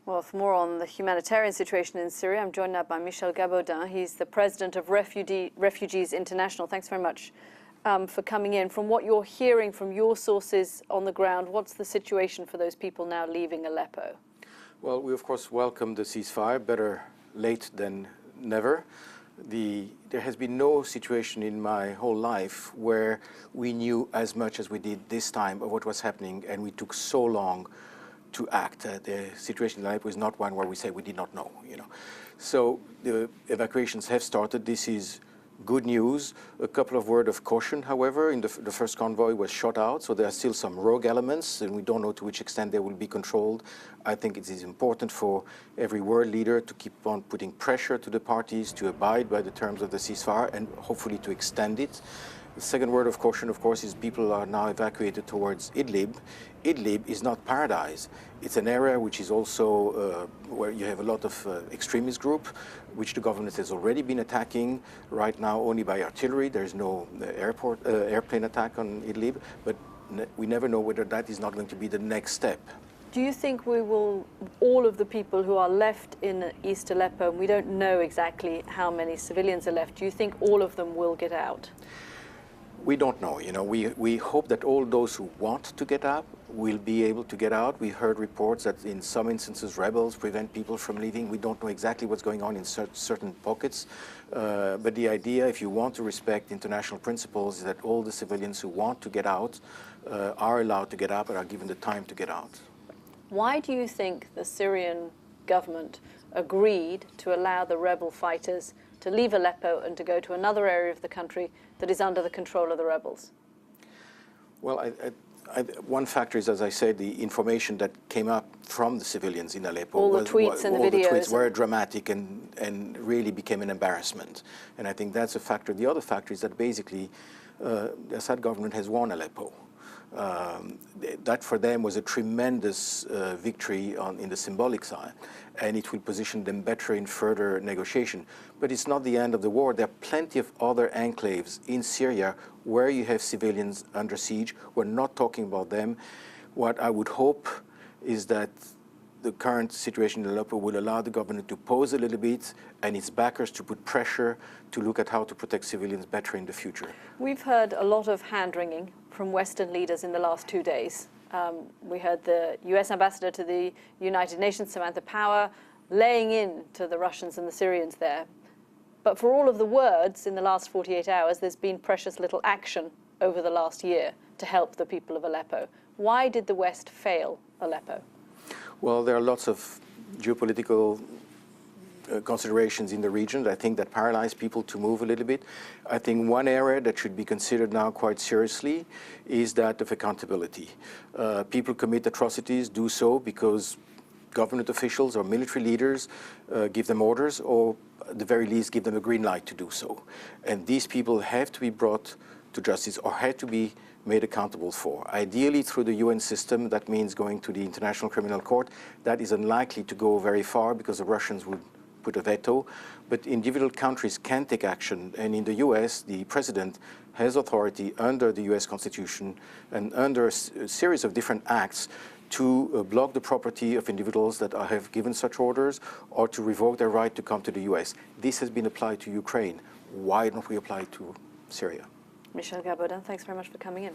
Well, for more on the humanitarian situation in Syria, I'm joined now by Michel Gabaudan. He's the president of Refugees International. Thanks very much for coming in. From what you're hearing from your sources on the ground, what's the situation for those people now leaving Aleppo? Well, we of course welcome the ceasefire, better late than never. There has been no situation in my whole life where we knew as much as we did this time of what was happening, and we took so long to act. The situation in Aleppo is not one where we say we did not know, So the evacuations have started. This is good news. A couple of words of caution, however. The first convoy was shot out, so there are still some rogue elements, and we don't know to which extent they will be controlled. I think it is important for every world leader to keep on putting pressure to the parties to abide by the terms of the ceasefire and hopefully to extend it. The second word of caution, of course, is people are now evacuated towards Idlib. Idlib is not paradise. It's an area which is also where you have a lot of extremist group, which the government has already been attacking right now only by artillery. There's no airplane attack on Idlib, but we never know whether that is not going to be the next step. Do you think all of the people who are left in East Aleppo, and we don't know exactly how many civilians are left, do you think all of them will get out? We don't know. We hope that all those who want to get out will be able to get out. We heard reports that in some instances rebels prevent people from leaving. We don't know exactly what's going on in certain pockets. But the idea, if you want to respect international principles, is that all the civilians who want to get out are allowed to get out and are given the time to get out. Why do you think the Syrian government agreed to allow the rebel fighters to leave Aleppo and to go to another area of the country that is under the control of the rebels? Well, one factor is, as I said, the information that came up from the civilians in Aleppo. All the tweets and the videos. All the tweets were dramatic and really became an embarrassment. And I think that's a factor. The other factor is that basically the Assad government has won Aleppo. That for them was a tremendous victory in the symbolic side, and it will position them better in further negotiation. But it's not the end of the war. There are plenty of other enclaves in Syria where you have civilians under siege. We're not talking about them. What I would hope is that the current situation in Aleppo will allow the government to pause a little bit and its backers to put pressure to look at how to protect civilians better in the future. We've heard a lot of hand-wringing from Western leaders in the last 2 days. We heard the US ambassador to the United Nations, Samantha Power, laying in to the Russians and the Syrians there. But for all of the words in the last 48 hours, there's been precious little action over the last year to help the people of Aleppo. Why did the West fail Aleppo? Well, there are lots of geopolitical considerations in the region, I think, that paralyze people to move a little bit. I think one area that should be considered now quite seriously is that of accountability. People commit atrocities, do so because government officials or military leaders give them orders, or at the very least give them a green light to do so. And these people have to be brought to justice or have to be made accountable for. Ideally through the UN system, that means going to the International Criminal Court. That is unlikely to go very far because the Russians would put a veto, but individual countries can take action, and in the US, the president has authority under the US Constitution and under a series of different acts to block the property of individuals that have given such orders or to revoke their right to come to the US. This has been applied to Ukraine. Why don't we apply it to Syria? Michel Gabaudan, thanks very much for coming in.